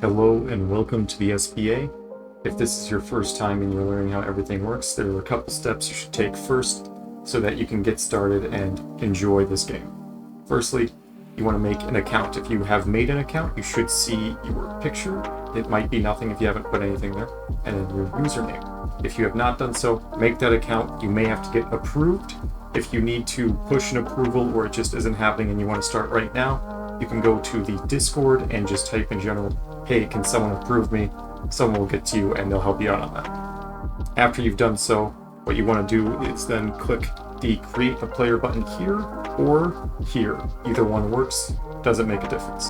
Hello and welcome to the SBA. If this is your first time and you're learning how everything works, there are a couple steps you should take first so that you can get started and enjoy this game. Firstly, you want to make an account. If you have made an account, you should see your picture. It might be nothing if you haven't put anything there, and then your username. If you have not done so, make that account. You may have to get approved. If you need to push an approval or it just isn't happening and you want to start right now, you can go to the Discord and just type in general, hey, can someone approve me? Someone will get to you and they'll help you out on that. After you've done so, what you want to do is then click the create a player button here or here. Either one works, doesn't make a difference.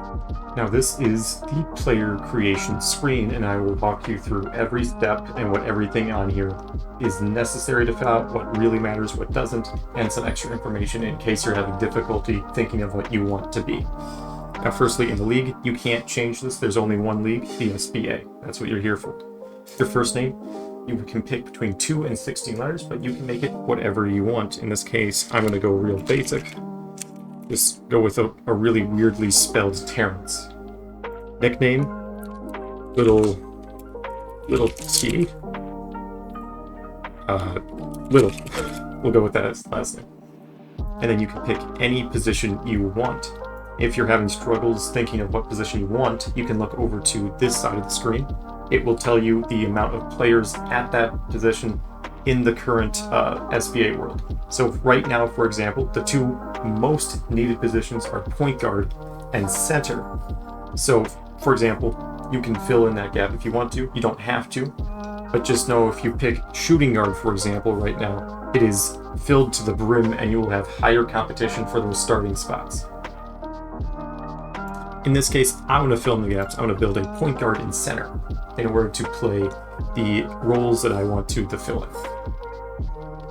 Now this is the player creation screen, and I will walk you through every step and what everything on here is necessary to fill out, what really matters, what doesn't, and some extra information in case you're having difficulty thinking of what you want to be. Now firstly, in the league, you can't change this. There's only one league, the SBA. That's what you're here for. Your first name, you can pick between 2 and 16 letters, but you can make it whatever you want. In this case, I'm going to go real basic. Just go with a really weirdly spelled Terrence. Nickname, little T. Little. We'll go with that as the last name. And then you can pick any position you want. If you're having struggles thinking of what position you want, you can look over to this side of the screen. It will tell you the amount of players at that position in the current SBA world. So right now, for example, the two most needed positions are point guard and center. So, for example, you can fill in that gap if you want to. You don't have to, but just know if you pick shooting guard, for example, right now, it is filled to the brim and you will have higher competition for those starting spots. In this case, I want to fill in the gaps. I want to build a point guard and center in order to play the roles that I want to fill in.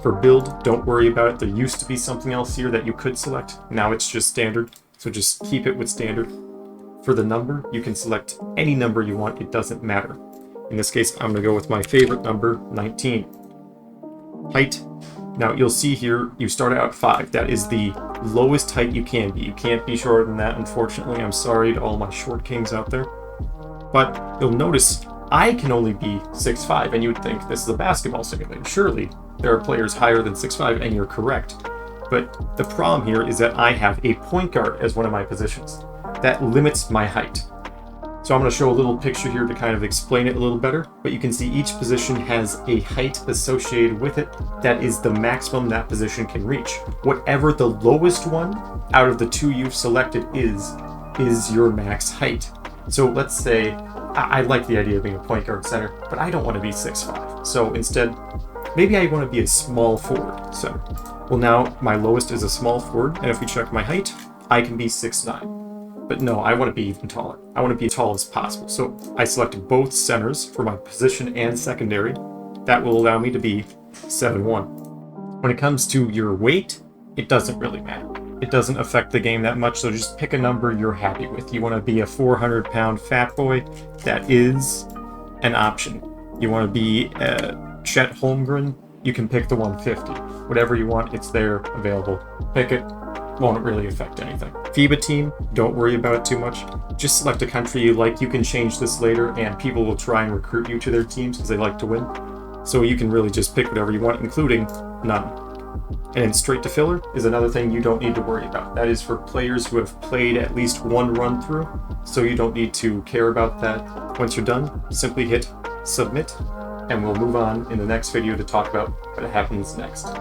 For build, don't worry about it. There used to be something else here that you could select. Now it's just standard, so just keep it with standard. For the number, you can select any number you want. It doesn't matter. In this case, I'm going to go with my favorite number, 19. Height. Now you'll see here, you start out at 5. That is the lowest height you can be. You can't be shorter than that, unfortunately. I'm sorry to all my short kings out there. But you'll notice I can only be 6'5", and you would think this is a basketball simulator. Surely there are players higher than 6'5", and you're correct. But the problem here is that I have a point guard as one of my positions. That limits my height. So I'm going to show a little picture here to kind of explain it a little better, but you can see each position has a height associated with it that is the maximum that position can reach. Whatever the lowest one out of the two you've selected is your max height. So let's say I like the idea of being a point guard center, but I don't want to be 6'5". So instead, maybe I want to be a small forward center. Well, now my lowest is a small forward, and if we check my height, I can be 6'9". But no, I want to be even taller. I want to be as tall as possible. So I selected both centers for my position and secondary. That will allow me to be 7'1". When it comes to your weight, it doesn't really matter. It doesn't affect the game that much, so just pick a number you're happy with. You want to be a 400-pound fat boy? That is an option. You want to be Chet Holmgren? You can pick the 150. Whatever you want, it's there, available. Pick it. Won't really affect anything. FIBA team, don't worry about it too much. Just select a country you like. You can change this later and people will try and recruit you to their teams because they like to win. So you can really just pick whatever you want, including none. And then straight to filler is another thing you don't need to worry about. That is for players who have played at least one run through, so you don't need to care about that. Once you're done, simply hit submit, and we'll move on in the next video to talk about what happens next.